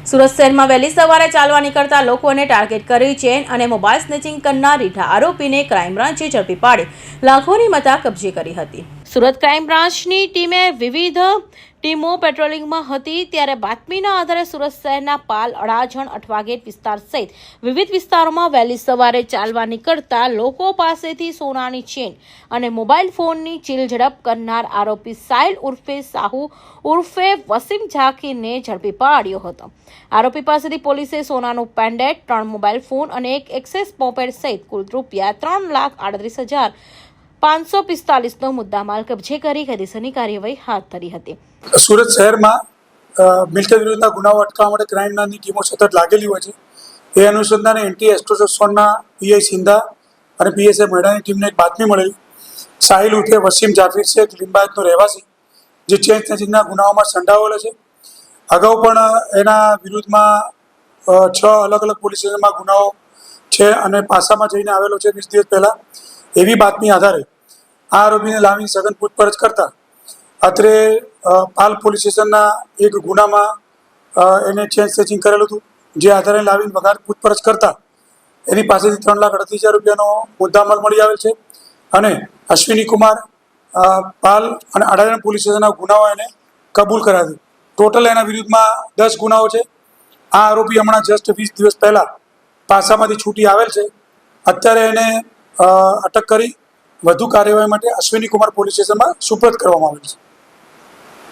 સુરત શહેરમાં વહેલી સવારે ચાલવા નીકળતા લોકોને ટાર્ગેટ કરી ચેન અને મોબાઈલ સ્નેચિંગ કરનાર રીઢા આરોપીને ક્રાઇમ બ્રાન્ચે ઝડપી પાડી લાખોની મત્તા કબજે કરી હતી। સુરત ક્રાઇમ બ્રાન્ચની ટીમે વિવિધ ટીમો પેટ્રોલિંગમાં હતી ત્યારે બાતમીના આધારે સુરત શહેરના પાલ, અડાજણ, અઠવાગેટ વિસ્તાર સહિત વિવિધ વિસ્તારોમાં વહેલી સવારે ચાલવા નીકળતા લોકો પાસેથી સોનાની ચેન અને મોબાઈલ ફોનની ચીલ ઝડપ કરનાર આરોપી સાહિલ ઉર્ફે સાહુ ઉર્ફે વસીમ ઝાકીરને ઝડપી પાડ્યો હતો। આરોપી પાસેથી પોલીસે સોનાનું પેન્ડેન્ટ, 3 મોબાઈલ ફોન અને એક એક્સેસ મોપેડ સહિત કુલ ₹3,38,545નો મુદ્દામાલ કબજે કરી કાયદેસરની કાર્યવાહી હાથ ધરી હતી। સુરત શહેરમાં મિલકત વિરુદ્ધના ગુનાઓ અટકાવવા માટે ક્રાઇમ બ્રાન્ચની ટીમો સતત લાગેલી હોય છે। એ અનુસંધાને એન્ટી એસ્ટ્રોઝોનના પીઆઈ સિંધા અને પીએસઆઈ મેડાની ટીમને એક બાતમી મળેલી। સાહિલ ઉર્ફે વસીમ જાફીર શેખ લિંબાયતનો રહેવાસી જે ચેન સ્નેચિંગના ગુનાઓમાં સંડોવાયેલો છે। અગાઉ પણ એના વિરુદ્ધમાં 6 અલગ અલગ પોલીસ સ્ટેશનમાં ગુનાઓ છે અને પાસામાં જઈને આવેલો છે 20 દિવસ પહેલાં। એવી બાતમી આધારે આ આરોપીને લાવી સઘન પૂછપરછ કરતા અત્રે પાલ પોલીસ સ્ટેશનના એક ગુનામાં એને ચેન સ્નેચિંગ કરેલું હતું, જે આધારે લાવીને વગર પૂછપરછ કરતા એની પાસેથી ₹3,38,000નો મુદ્દામાલ મળી આવેલ છે અને અશ્વિની કુમાર પાલ અને અડાજણ પોલીસ સ્ટેશનના ગુનાઓ એને કબૂલ કર્યા છે। ટોટલ એના વિરુદ્ધમાં 10 ગુનાઓ છે। આ આરોપી હમણાં જસ્ટ 20 દિવસ પહેલાં પાસામાંથી છૂટી આવેલ છે। અત્યારે એને અટક કરી વધુ કાર્યવાહી માટે અશ્વિની કુમાર પોલીસ સ્ટેશનમાં સુપરત કરવામાં આવેલ છે।